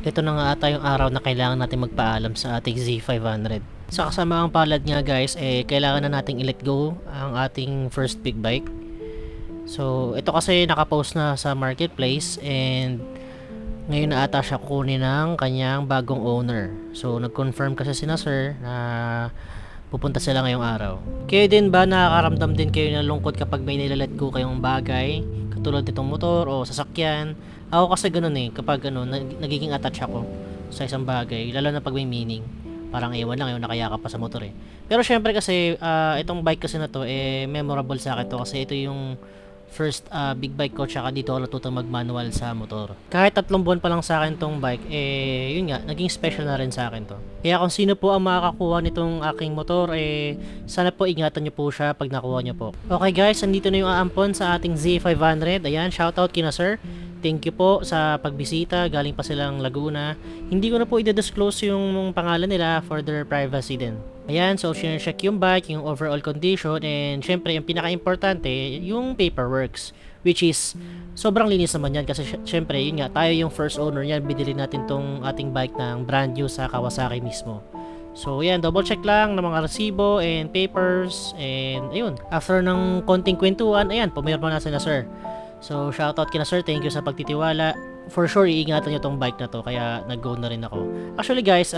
Ito na nga ata yung araw na kailangan natin magpaalam sa ating Z500. Sa kasamaang palad nga guys, kailangan na nating i-let go ang ating first big bike. So, ito kasi nakapost na sa marketplace and ngayon na ata siya kukunin ng kanyang bagong owner. So, nag-confirm kasi sina sir na pupunta sila ngayong araw. Kayo din ba nakakaramdam din kayo ng lungkot kapag may nilalet go kayong bagay? Katulad nitong motor o sasakyan? Ako kasi ganun kapag nagiging attach ako sa isang bagay, lalo na pag may meaning. Parang ewan lang, yung nakayakap pa sa motor Pero syempre kasi, itong bike kasi na to, memorable sa akin to kasi ito yung first big bike ko, tsaka dito ako natutong mag-manual sa motor. Kahit 3 buwan pa lang sa akin tong bike, yun nga, naging special na rin sa akin to. Kaya kung sino po ang makakakuha nitong aking motor, sana po ingatan nyo po siya pag nakuha nyo po. Okay guys, andito na yung aampon sa ating Z500. Ayan, shoutout kina sir. Thank you po sa pagbisita. Galing pa silang Laguna. Hindi ko na po i-disclose yung pangalan nila for their privacy din. Ayan, so check yung bike, yung overall condition, and syempre yung pinaka-importante, yung paperworks. Which is, sobrang linis naman yan kasi syempre, yun nga, tayo yung first owner yan. Binili natin tong ating bike ng brand new sa Kawasaki mismo. So, yan, double check lang ng mga resibo and papers. And, ayun, after ng konting kwentuhan, ayan, pumirma na sila sir. So, shoutout kina sir, thank you sa pagtitiwala. For sure, iingatan nyo tong bike na to, kaya nag-go na rin ako. Actually guys,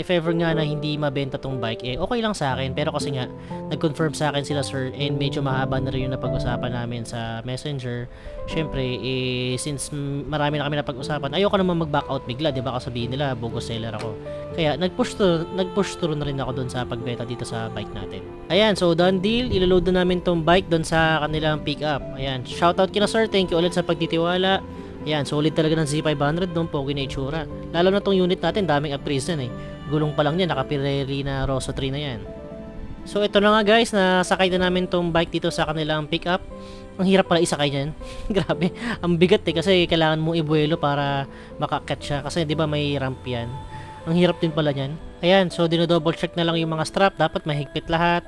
if ever nga na hindi mabenta tong bike, okay lang sa akin. Pero kasi nga, nag-confirm sa akin sila sir, and medyo mahaba na rin yung napag-usapan namin sa messenger. Syempre, since marami na kami napag-usapan, ayoko naman mag-back out bigla, di ba? Kasi sabihin nila, bogus seller ako. Kaya, nag-push through na rin ako dun sa pagbenta dito sa bike natin. Ayan, so done deal, iloload na namin tong bike dun sa kanilang pick-up. Ayan, shoutout kina sir, thank you ulit sa pagtitiwala. Ayan, solid talaga ng Z500 doon, pogi na itsura. Lalo na tong unit natin, daming upgrades yan Gulong pa lang yan, naka-Pirelli na Rosso 3 na yan. So ito na nga guys, nasakay na namin tong bike dito sa kanilang pick-up. Ang hirap pala isakay niyan. Grabe, ang bigat kasi kailangan mong ibuelo para makakat siya. Kasi di ba may ramp yan. Ang hirap din pala niyan. Ayan, so dino-double check na lang yung mga strap, dapat mahigpit lahat.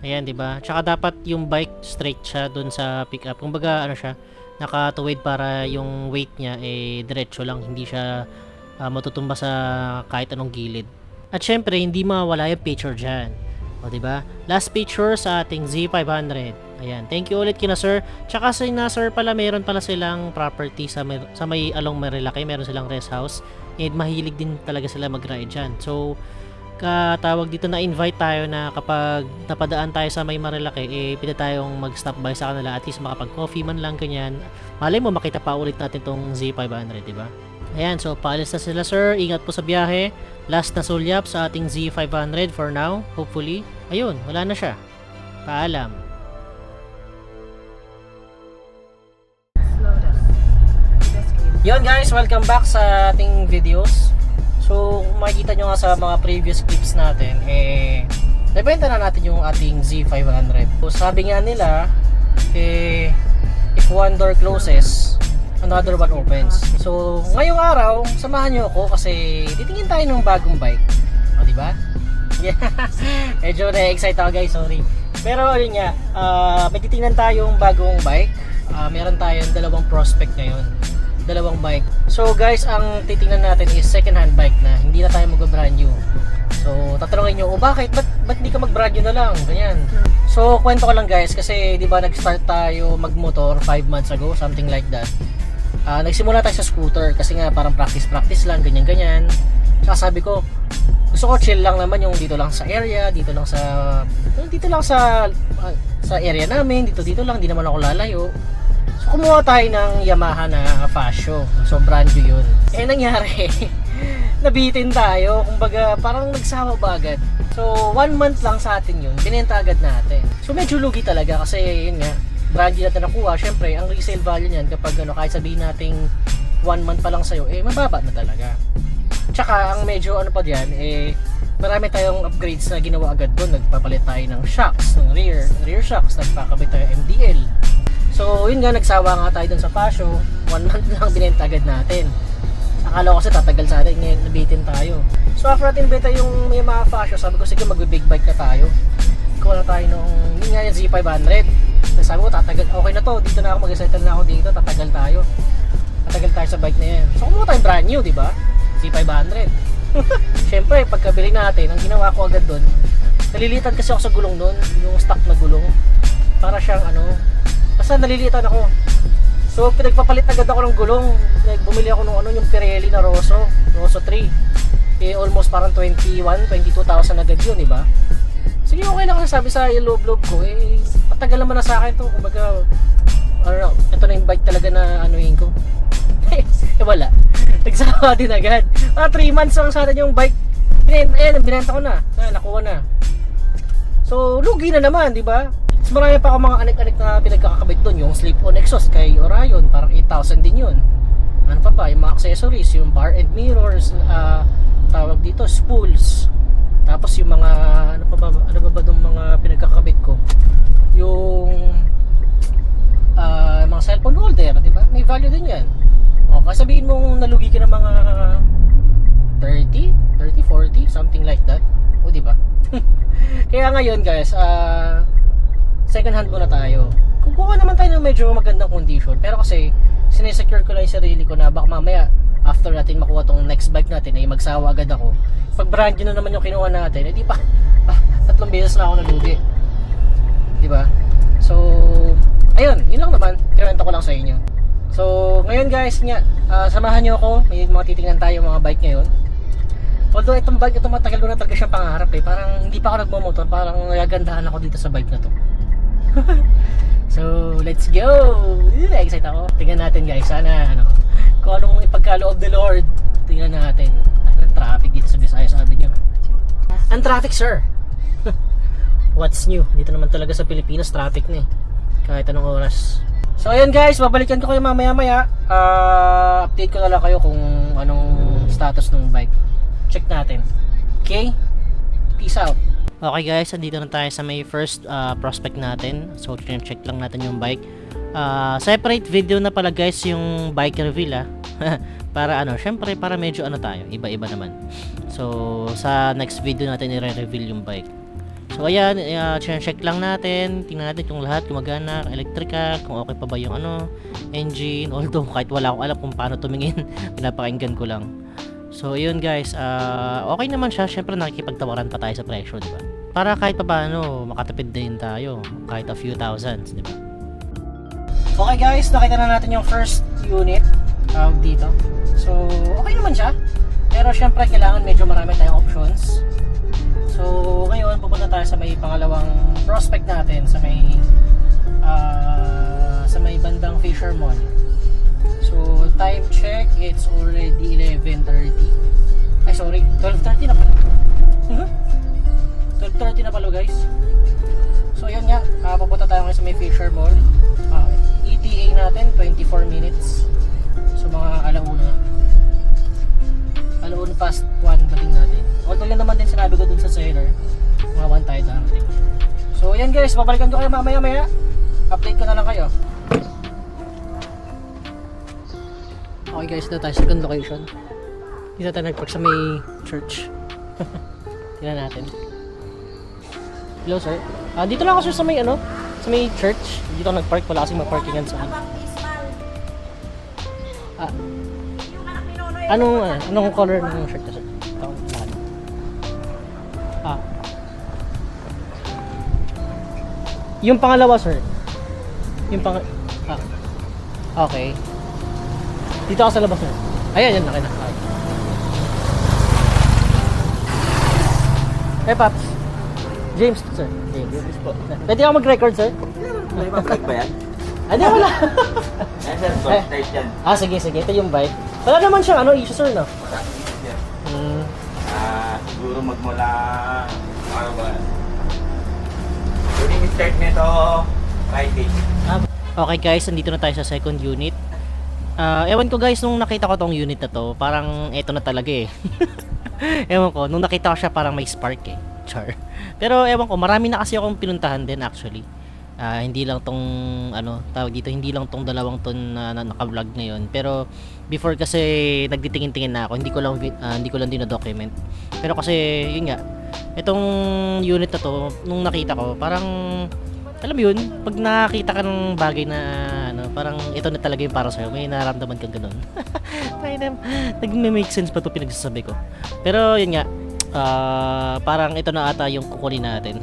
Ayan, di ba? Tsaka dapat yung bike straight siya doon sa pick-up. Kumbaga ano siya, nakatuwid para yung weight niya diretso lang, hindi siya matutumba sa kahit anong gilid. At syempre, hindi mawala yung picture dyan. O diba? Last picture sa ating Z500. Ayan, thank you ulit kina sir. Tsaka sa sir pala, meron pala silang property sa may Along Marilaki, meron silang rest house. And mahilig din talaga sila mag-ride dyan. So, katawag dito na invite tayo na kapag napadaan tayo sa may Marilaki, pwede tayong mag-stop by sa kanila, at least makapag-coffee man lang ganyan. Malay mo makita pa ulit natin tong Z500, di ba? Ayan, so paalis na sila sir. Ingat po sa biyahe. Last na sulyap sa ating Z500 for now, hopefully. Ayun, wala na siya. Paalam. Yun guys, welcome back sa ating videos. So, kung makikita nyo nga sa mga previous clips natin, nabenta na natin yung ating Z500. So, sabi nga nila, if one door closes, another one opens. So, ngayong araw, samahan nyo ako kasi titingin tayo ng bagong bike. O, diba? Yeah. Medyo na-excite ako guys, sorry. Pero, yun nga, may titingnan tayong bagong bike. Meron tayong dalawang prospect ngayon. Dalawang bike. So guys, ang titingnan natin is second hand bike na. Hindi na tayo mag-brand new. So tatanungin nyo, bakit? Ba't hindi ka mag-brand new na lang? Ganyan. So kwento ko lang guys, kasi di ba nag-start tayo mag-motor 5 months ago, something like that. Nagsimula tayo sa scooter kasi nga parang practice lang, ganyan-ganyan. Saka sabi ko, gusto ko chill lang naman yung dito lang sa area, dito lang sa area namin, dito lang, di naman ako lalayo. So, kumuha tayo ng Yamaha na Fascio. So, brand new yun. Nangyari, nabitin tayo. Kumbaga, parang nagsawa ba agad. So, 1 month lang sa atin yun. Binenta agad natin. So, medyo lugi talaga kasi, yun nga, brand new natin nakuha. Siyempre, ang resale value niyan kapag kahit sabihin nating 1 month pa lang sa'yo, mababa na talaga. Tsaka, ang medyo pa diyan, marami tayong upgrades na ginawa agad doon. Nagpapalit tayo ng shocks, ng rear shocks. Nagpakabit tayo MDL. So, yun nga, nagsawa nga tayo dun sa Fascio. 1 month lang binenta agad natin. Akala ko kasi tatagal sa atin, ngayon nabitin tayo. So, after natin benta yung Yamaha Fascio, sabi ko, sige, mag-big bike na tayo. Ikuha na tayo nung, yun nga yung Z500. Sabi ko, tatagal, okay na to, dito na ako, mag-settle na ako dito, tatagal tayo sa bike na yan. So, kumuha tayong brand new, di ba? C500. Siyempre, pagkabili natin, ang ginawa ko agad doon, nalilitan kasi ako sa gulong doon, yung stock na gulong. Para siyang basta nalilitan ako. So, pinagpapalit agad ako ng gulong. Bumili ako ng yung Pirelli na Rosso 3. Almost parang 22,000 agad yun, diba? Sige, okay lang kasi sabi sa loob-loob ko, matagal naman na sa akin to. Kumbaga, ito na yung bike talaga na ko. Wala. Nagsawa din agad. 3 months lang sana yung bike. Binenta ko na. Nakuha na. So, lugi na naman, di ba? Mas marami pa ako mga anik-anik na pinagkakabit doon. Yung slip-on exhaust kay Orion, parang 8,000 din yun. Ano pa? Yung mga accessories, yung bar and mirrors, tawag dito, spools. Tapos yung mga, ano pa ba doon mga pinagkakabit ko? Yung mga cellphone holder, di ba? May value din yan. O, kasi sabihin mong nalugi ka ng mga 30, 40, something like that. O, di ba? Kaya ngayon guys, second hand muna tayo. Kukuha naman tayo ng medyo magandang condition. Pero kasi, sinesecure ko lang yung sarili ko na baka mamaya, after natin makuha tong next bike natin, ay magsawa agad ako. Pag brand new na naman yung kinuha natin, di pa, 3 beses na ako nalugi. Di ba? So, ayun, yun lang naman. Kinawento ko lang sa inyo. So, ngayon guys, samahan nyo ako. May mga titingnan tayo mga bike ngayon. Although itong bike, ito matagal ko na talaga siyang pangarap eh. Parang hindi pa ako nagmamotor, parang nagagandahan ako dito sa bike na to. So, let's go! Excited ako. Tingnan natin guys, sana kung anong ipagkaloob the Lord. Tingnan natin. Ang traffic dito sa Visayas, sabi nyo. Ang traffic, sir! What's new? Dito naman talaga sa Pilipinas, traffic na eh. Kahit anong oras. So ayun guys, babalikan ko kayo mamaya-maya. Update ko na lang kayo kung anong status ng bike. Check natin. Okay? Peace out. Okay guys, andito na tayo sa may first prospect natin. So check lang natin yung bike. Separate video na pala guys yung bike reveal para syempre para medyo tayo, iba-iba naman. So sa next video natin i-reveal yung bike. So ayan, check lang natin, tingnan natin kung lahat gumagana, electrical, kung okay pa ba yung engine, although kahit wala akong alam kung paano tumingin, pinapakinggan ko lang. So ayun guys, okay naman siya, syempre nakikipagtawaran pa tayo sa presyo, di ba? Para kahit pa paano, makatipid din tayo, kahit a few thousands, di ba? Okay guys, nakita na natin yung first unit dito. So okay naman siya, pero syempre kailangan medyo marami tayong options. So, ngayon pupunta tayo sa may pangalawang prospect natin sa may bandang Fisher Mall. So, time check, it's already 11:30. Ay, sorry, 12:30 na pala. 12:30 na pala, guys. So, yun nga, pupunta tayo ngayon sa may Fisher Mall. ETA natin 24 minutes. So, mga alauna past 1 dating natin. Although yun naman din sinabi ko dun sa seller, mga 1 tayo darating. So yan guys, babalikan ko kayo mamaya. Update ko na lang kayo. Okay guys, dito tayo sa second location. Dito tayo nagpark sa may church. Tingnan natin. Hello sir. Dito lang ako sir sa may sa may church. Dito ako nagpark, wala kasing maparkingan saan. Anong color ng shirt ka sir? Yung pangalawa sir. Okay. Dito ako sa labas sir. Ayan, yan nakita. Hey Paps. James sir. James po. Pwede ako mag-record sir? May mag-vlog ba yan? Hindi, wala. Ayan sir, soft start yan. Sige. Ito yung bike. Wala naman siyang issue sir, no? Wala, issue yan. Siguro magmula, ano ba? Yung start nito, Friday. Okay guys, nandito na tayo sa second unit. Ewan ko guys, nung nakita ko tong unit na to, parang eto na talaga eh. Ewan ko, nung nakita ko siya parang may spark eh. Char. Pero ewan ko, marami na kasi akong pinuntahan din actually. Hindi lang tong tawag dito, hindi lang tong 2 ton na naka-vlog ngayon. Pero before kasi nagtitingin-tingin na ako, hindi ko lang dino-document. Pero kasi yun nga, itong unit na to nung nakita ko, parang alam mo yun, pag nakakita ka ng bagay na Parang ito na talaga yung para sa'yo. May nararamdaman kang ganun. Nag-make sense pa ito pinagsasabi ko. Pero yun nga, parang ito na ata yung kukunin natin.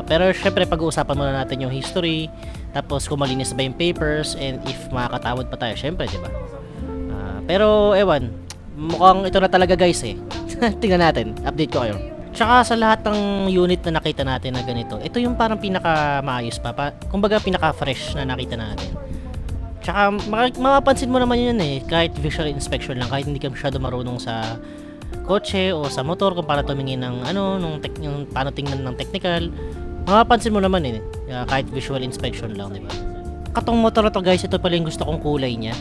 Pero syempre pag-uusapan muna natin yung history, tapos kung malinis ba yung papers, and if makakatawad pa tayo, syempre, di ba? Pero ewan, mukhang ito na talaga guys eh. Tingnan natin, update ko kayo. Tsaka sa lahat ng unit na nakita natin na ganito, ito yung parang pinaka maayos pa, kumbaga pinaka fresh na nakita natin. Tsaka mapapansin mo naman yun eh, kahit visual inspection lang, kahit hindi ka masyado marunong sa kotse o sa motor kung paano tumingin ng yung paano tingnan ng technical, mapapansin mo naman eh, kahit visual inspection lang, di ba? Katong motor na to guys, ito pala yung gusto kong kulay niya.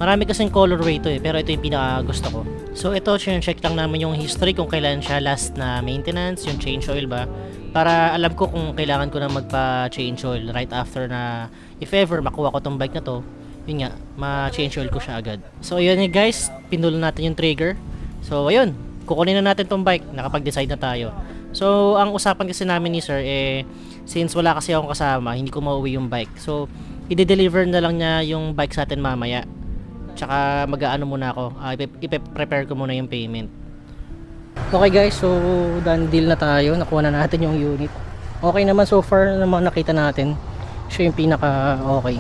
Marami kasing colorway to eh, pero ito yung pinaka gusto ko. So ito, check lang naman yung history kung kailan siya last na maintenance, yung change oil ba, para alam ko kung kailangan ko na magpa-change oil right after na, if ever makuha ko tong bike na to, yun nga, ma-change oil ko siya agad. So yun guys, pinulo natin yung trigger. So ayun, kukunin na natin tong bike, nakapag-decide na tayo. So ang usapan kasi namin ni sir eh, since wala kasi akong kasama, hindi ko mauwi yung bike. So i-deliver na lang niya yung bike sa atin mamaya. Tsaka mag-aano muna ako, ipe-prepare ko muna yung payment. Okay guys, so done deal na tayo, nakuha na natin yung unit. Okay naman so far naman nakita natin, siya yung pinaka okay.